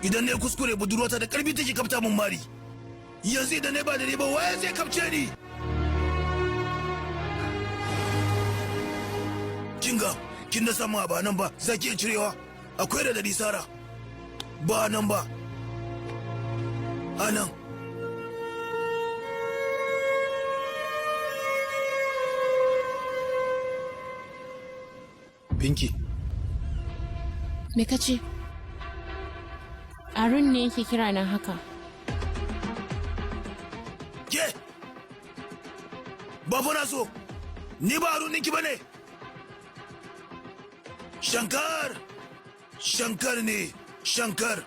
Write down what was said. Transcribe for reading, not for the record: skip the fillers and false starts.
Idan na yi kuskure budurwata da ƙarfi take kafta mun mari. Yanzu idan na ba da ni ba waye zai kafce ni? Kinga, kin da samu ba nan ba, za ki iya cirewa. Akwai da dadi Sara. Ba nan ba. A nan. Pinky. Me ka ce? Arun ne yake kira na haka. Ke! Ba fa na so, ni ba Arun ɗinki ba ne. Shankar! Shankar ne, Shankar.